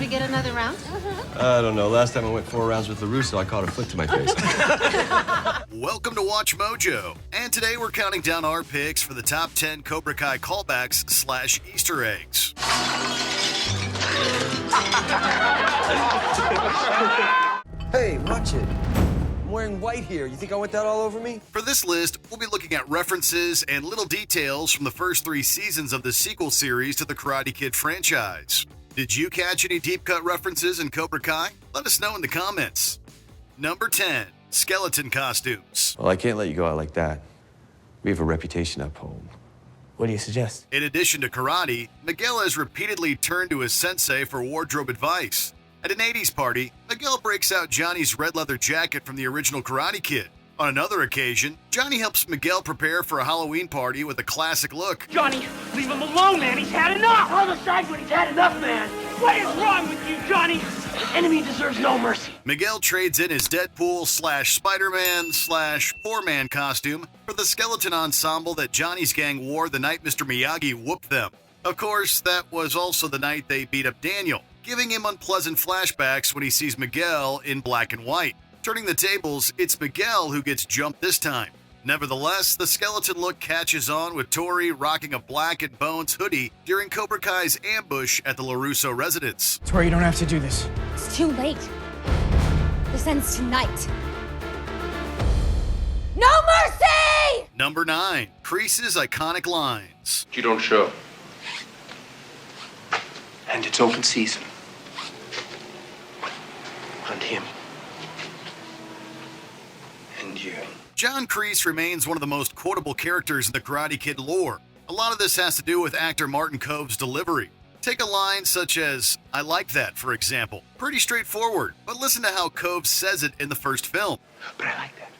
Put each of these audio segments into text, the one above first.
get another round? I don't know. Last time I went 4 rounds with LaRusso, I caught a foot to my face. Welcome to Watch Mojo. And today we're counting down our picks for the top 10 Cobra Kai callbacks / Easter eggs. Hey, watch it. I'm wearing white here. You think I want that all over me? For this list, we'll be looking at references and little details from the first 3 seasons of the sequel series to the Karate Kid franchise. Did you catch any deep cut references in Cobra Kai? Let us know in the comments. Number 10, skeleton costumes. Well, I can't let you go out like that. We have a reputation to uphold. What do you suggest? In addition to karate, Miguel has repeatedly turned to his sensei for wardrobe advice. At an 80s party, Miguel breaks out Johnny's red leather jacket from the original Karate Kid. On another occasion, Johnny helps Miguel prepare for a Halloween party with a classic look. Johnny, leave him alone, man. He's had enough. Call the side when he's had enough, man. What is wrong with you, Johnny? The enemy deserves no mercy. Miguel trades in his Deadpool / Spider-Man / Poor Man costume for the skeleton ensemble that Johnny's gang wore the night Mr. Miyagi whooped them. Of course, that was also the night they beat up Daniel, giving him unpleasant flashbacks when he sees Miguel in black and white. Turning the tables, it's Miguel who gets jumped this time. Nevertheless, the skeleton look catches on with Tori rocking a black and bones hoodie during Cobra Kai's ambush at the LaRusso residence. Tori, you don't have to do this. It's too late. This ends tonight. No mercy! Number 9, Kreese's iconic lines. You don't show. And it's open season. On him. And you. John Kreese remains one of the most quotable characters in the Karate Kid lore. A lot of this has to do with actor Martin Kove's delivery. Take a line such as, "I like that," for example. Pretty straightforward, but listen to how Kove says it in the first film. But I like that.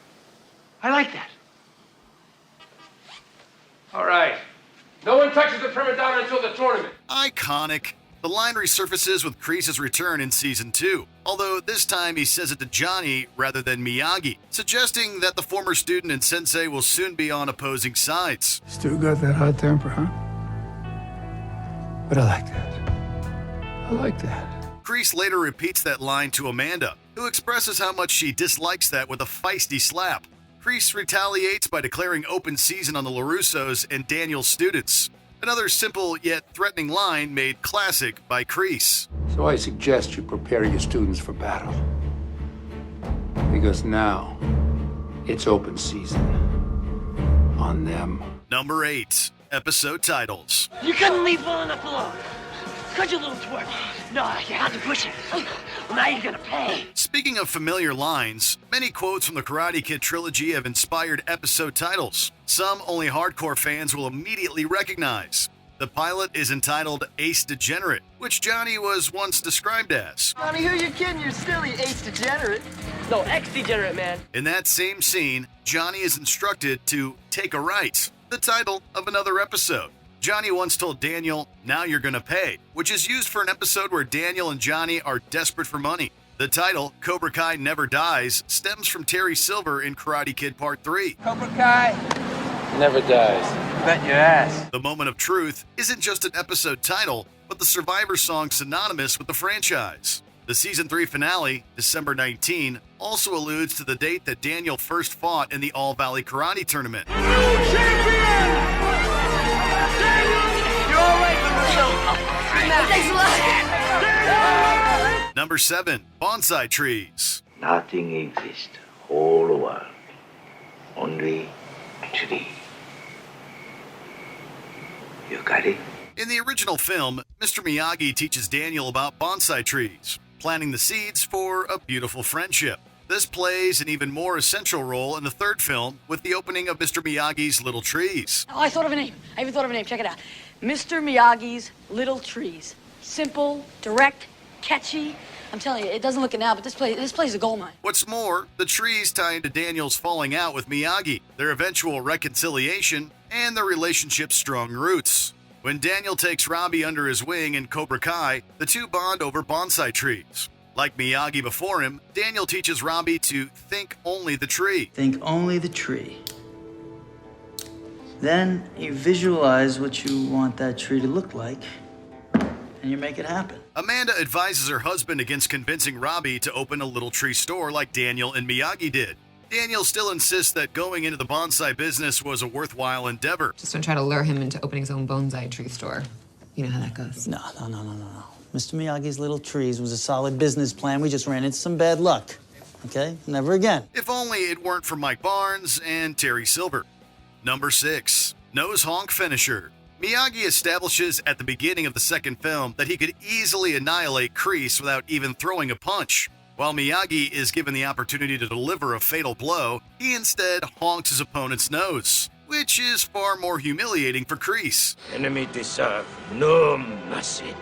I like that. All right. No one touches the prima donna until the tournament. Iconic. The line resurfaces with Kreese's return in Season 2, although this time he says it to Johnny rather than Miyagi, suggesting that the former student and sensei will soon be on opposing sides. Still got that hot temper, huh? But I like that. I like that. Kreese later repeats that line to Amanda, who expresses how much she dislikes that with a feisty slap. Kreese retaliates by declaring open season on the LaRussos and Daniel's students. Another simple yet threatening line made classic by Kreese. So I suggest you prepare your students for battle. Because now, it's open season. On them. Number 8, episode titles. You couldn't leave well enough alone. Could you, little twerp? No, you had to push it. Well, now you're gonna pay. Speaking of familiar lines, many quotes from the Karate Kid trilogy have inspired episode titles. Some only hardcore fans will immediately recognize. The pilot is entitled Ace Degenerate, which Johnny was once described as. Johnny, who you kidding? You're silly ace degenerate. No, ex-degenerate, man. In that same scene, Johnny is instructed to take a right, the title of another episode. Johnny once told Daniel, "Now you're gonna pay," which is used for an episode where Daniel and Johnny are desperate for money. The title, Cobra Kai Never Dies, stems from Terry Silver in Karate Kid Part 3. Cobra Kai Never dies. bet your ass. The Moment of Truth isn't just an episode title, but the Survivor song synonymous with the franchise. The Season 3 finale, December 19, also alludes to the date that Daniel first fought in the All Valley Karate Tournament. Number 7, Bonsai Trees. Nothing exists, whole world, only tree. You got it? In the original film, Mr. Miyagi teaches Daniel about bonsai trees, planting the seeds for a beautiful friendship. This plays an even more essential role in the third film with the opening of Mr. Miyagi's Little Trees. Oh, I thought of a name. I even thought of a name. Check it out. Mr. Miyagi's Little Trees. Simple, direct, catchy. I'm telling you, it doesn't look it now, but this place is a gold mine. What's more, the trees tie into Daniel's falling out with Miyagi, their eventual reconciliation, and their relationship's strong roots. When Daniel takes Robbie under his wing in Cobra Kai, the two bond over bonsai trees. Like Miyagi before him, Daniel teaches Robbie to think only the tree. Think only the tree. Then you visualize what you want that tree to look like, and you make it happen. Amanda advises her husband against convincing Robbie to open a Little Tree store like Daniel and Miyagi did. Daniel still insists that going into the bonsai business was a worthwhile endeavor. Just don't try to lure him into opening his own bonsai tree store. You know how that goes. No. Mr. Miyagi's Little Trees was a solid business plan. We just ran into some bad luck. Okay? Never again. If only it weren't for Mike Barnes and Terry Silver. Number 6, nose honk finisher. Miyagi establishes at the beginning of the second film that he could easily annihilate Kreese without even throwing a punch. While Miyagi is given the opportunity to deliver a fatal blow, he instead honks his opponent's nose, which is far more humiliating for Kreese. Enemy deserve no mercy.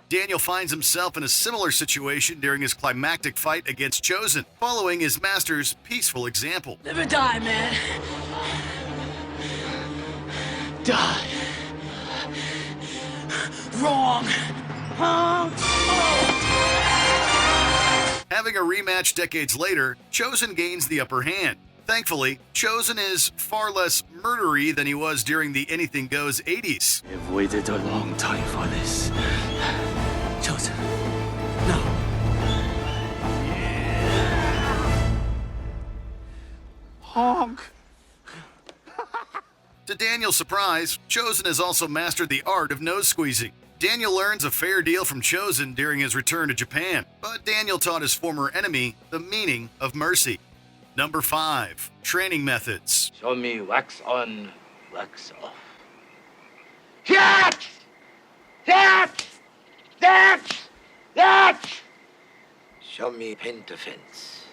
Daniel finds himself in a similar situation during his climactic fight against Chosen, following his master's peaceful example. Live or die, man. Die. Wrong. Having a rematch decades later, Chosen gains the upper hand. Thankfully, Chosen is far less murdery than he was during the Anything Goes 80s. I've waited a long time for this. Chosen. No. Honk. To Daniel's surprise, Chosen has also mastered the art of nose squeezing. Daniel learns a fair deal from Chosen during his return to Japan, but Daniel taught his former enemy the meaning of mercy. Number 5, training methods. Show me wax on, wax off. That! Show me paint defense.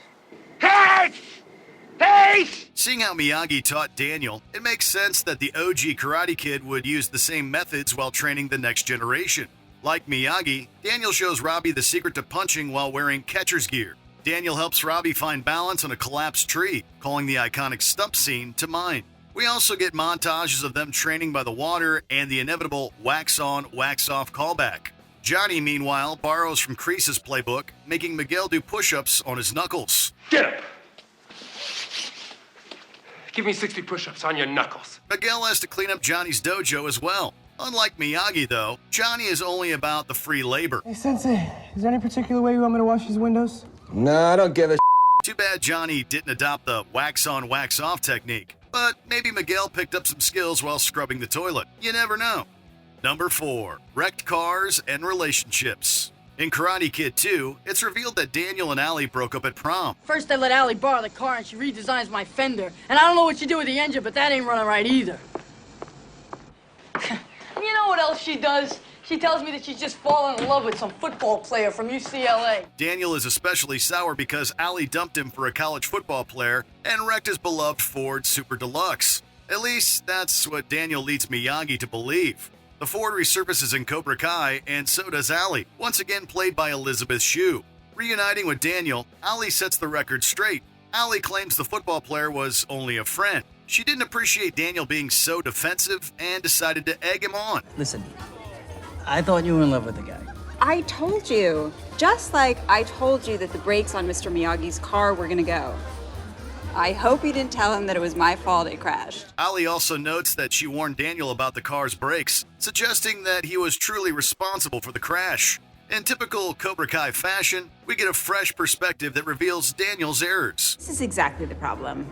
Seeing how Miyagi taught Daniel, it makes sense that the OG Karate Kid would use the same methods while training the next generation. Like Miyagi, Daniel shows Robbie the secret to punching while wearing catcher's gear. Daniel helps Robbie find balance on a collapsed tree, calling the iconic stump scene to mind. We also get montages of them training by the water and the inevitable wax on, wax off callback. Johnny, meanwhile, borrows from Kreese's playbook, making Miguel do push-ups on his knuckles. Get up! Give me 60 push-ups on your knuckles. Miguel has to clean up Johnny's dojo as well. Unlike Miyagi, though, Johnny is only about the free labor. Hey, Sensei, is there any particular way you want me to wash these windows? No, I don't give a Too bad Johnny didn't adopt the wax on, wax off technique. But maybe Miguel picked up some skills while scrubbing the toilet. You never know. Number 4, wrecked cars and relationships. In Karate Kid 2, it's revealed that Daniel and Allie broke up at prom. First, I let Allie borrow the car, and she redesigns my fender. And I don't know what you do with the engine, but that ain't running right either. You know what else she does? She tells me that she's just fallen in love with some football player from UCLA. Daniel is especially sour because Allie dumped him for a college football player and wrecked his beloved Ford Super Deluxe. At least, that's what Daniel leads Miyagi to believe. The Ford resurfaces in Cobra Kai, and so does Allie, once again played by Elizabeth Shue. Reuniting with Daniel, Allie sets the record straight. Allie claims the football player was only a friend. She didn't appreciate Daniel being so defensive and decided to egg him on. Listen, I thought you were in love with the guy. I told you. Just like I told you that the brakes on Mr. Miyagi's car were gonna go. I hope you didn't tell him that it was my fault it crashed. Allie also notes that she warned Daniel about the car's brakes, suggesting that he was truly responsible for the crash. In typical Cobra Kai fashion, we get a fresh perspective that reveals Daniel's errors. This is exactly the problem.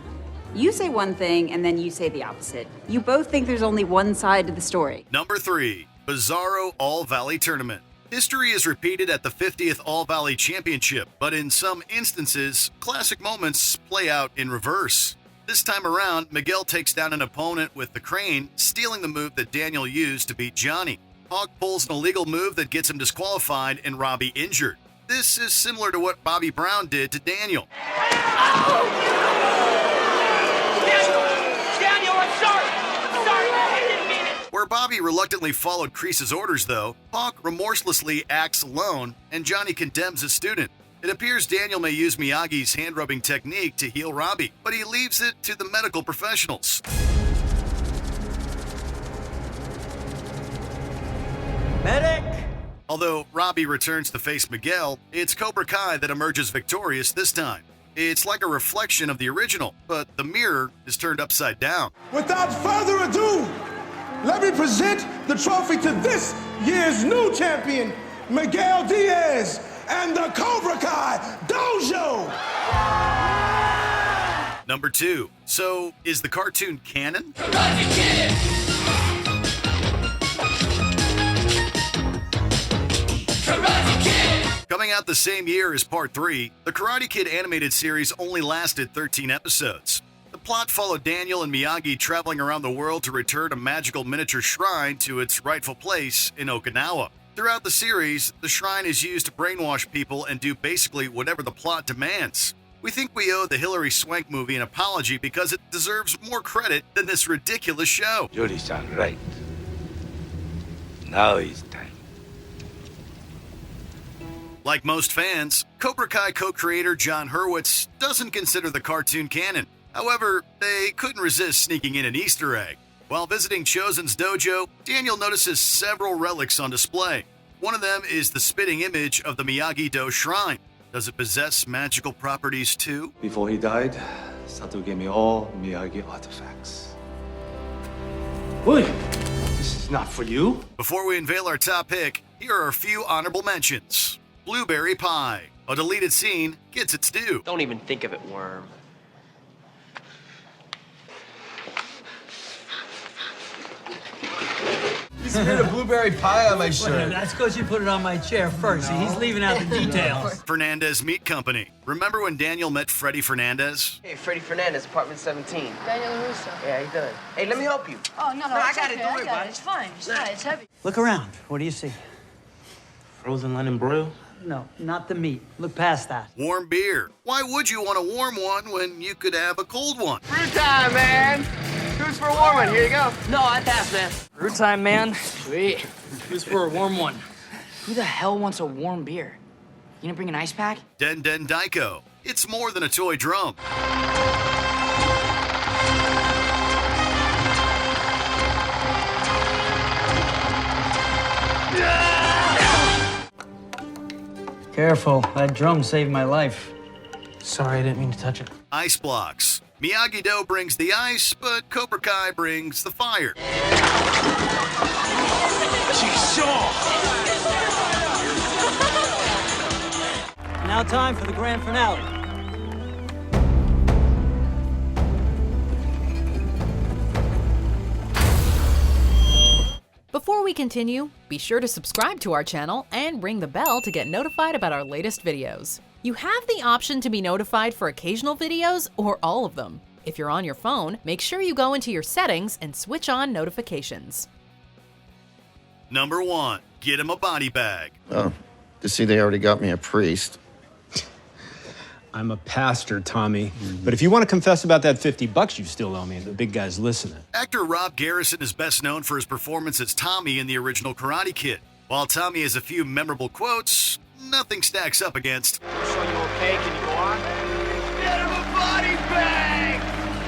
You say one thing and then you say the opposite. You both think there's only one side to the story. Number 3, Bizarro All-Valley Tournament. History is repeated at the 50th All-Valley Championship, but in some instances, classic moments play out in reverse. This time around, Miguel takes down an opponent with the crane, stealing the move that Daniel used to beat Johnny. Hawk pulls an illegal move that gets him disqualified and Robbie injured. This is similar to what Bobby Brown did to Daniel. Daniel, I'm sorry! I'm sorry, I didn't mean it! Where Bobby reluctantly followed Kreese's orders, though, Hawk remorselessly acts alone, and Johnny condemns his student. It appears Daniel may use Miyagi's hand-rubbing technique to heal Robbie, but he leaves it to the medical professionals. Medic! Although Robbie returns to face Miguel, it's Cobra Kai that emerges victorious this time. It's like a reflection of the original, but the mirror is turned upside down. Without further ado, let me present the trophy to this year's new champion, Miguel Diaz and the Cobra Kai Dojo! Number 2. So, is the cartoon canon? Coming out the same year as Part 3, the Karate Kid animated series only lasted 13 episodes. The plot followed Daniel and Miyagi traveling around the world to return a magical miniature shrine to its rightful place in Okinawa. Throughout the series, the shrine is used to brainwash people and do basically whatever the plot demands. We think we owe the Hilary Swank movie an apology because it deserves more credit than this ridiculous show. Yuri-san, right. Now it's time. Like most fans, Cobra Kai co-creator John Hurwitz doesn't consider the cartoon canon. However, they couldn't resist sneaking in an Easter egg. While visiting Chosen's dojo, Daniel notices several relics on display. One of them is the spitting image of the Miyagi-Do shrine. Does it possess magical properties too? Before he died, Sato gave me all Miyagi artifacts. William, this is not for you. Before we unveil our top pick, here are a few honorable mentions. Blueberry Pie. A deleted scene gets its due. Don't even think of it, Worm. You smeared a blueberry pie on my shirt. That's because you put it on my chair first. See, he's leaving out the details. Fernandez Meat Company. Remember when Daniel met Freddie Fernandez? Hey, Freddie Fernandez, apartment 17. Daniel Russo. Yeah, he does. Hey, let me help you. Oh, no, I it's got it. okay, Don't worry I got about it. it. It's fine. It's fine. It's heavy. Look around. What do you see? Frozen lemon broil? No, not the meat. Look past that. Warm beer. Why would you want a warm one when you could have a cold one? Brew time, man. Who's for a warm one? Here you go. No, I pass, man. Brew time, man. Sweet. Who's for a warm one? Who the hell wants a warm beer? You gonna bring an ice pack? Den Den Daiko. It's more than a toy drum. Careful. That drum saved my life. Sorry, I didn't mean to touch it. Ice blocks. Miyagi-Do brings the ice, but Cobra Kai brings the fire. Now time for the grand finale. Before we continue, be sure to subscribe to our channel and ring the bell to get notified about our latest videos. You have the option to be notified for occasional videos or all of them. If you're on your phone, make sure you go into your settings and switch on notifications. Number 1. Get him a body bag. Oh, you see they already got me a priest. I'm a pastor, Tommy. But if you want to confess about that $50 you still owe me, the big guy's listening. Actor Rob Garrison is best known for his performance as Tommy in the original Karate Kid. While Tommy has a few memorable quotes, nothing stacks up against... So you okay? Can you go on? Get him a body bag!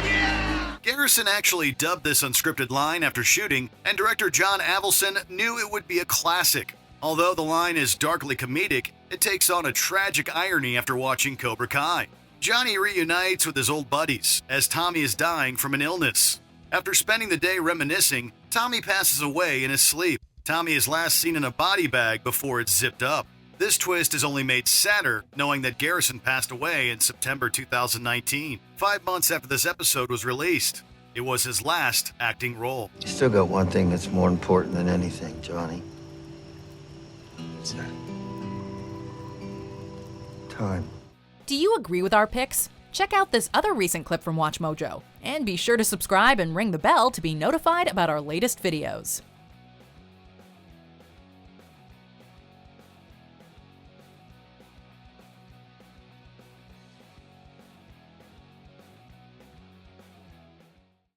Yeah! Garrison actually dubbed this unscripted line after shooting, and director John Avildsen knew it would be a classic. Although the line is darkly comedic, it takes on a tragic irony after watching Cobra Kai. Johnny reunites with his old buddies as Tommy is dying from an illness. After spending the day reminiscing, Tommy passes away in his sleep. Tommy is last seen in a body bag before it's zipped up. This twist is only made sadder knowing that Garrison passed away in September 2019, 5 months after this episode was released. It was his last acting role. You still got one thing that's more important than anything, Johnny. What's that? Time. Do you agree with our picks? Check out this other recent clip from WatchMojo. And be sure to subscribe and ring the bell to be notified about our latest videos.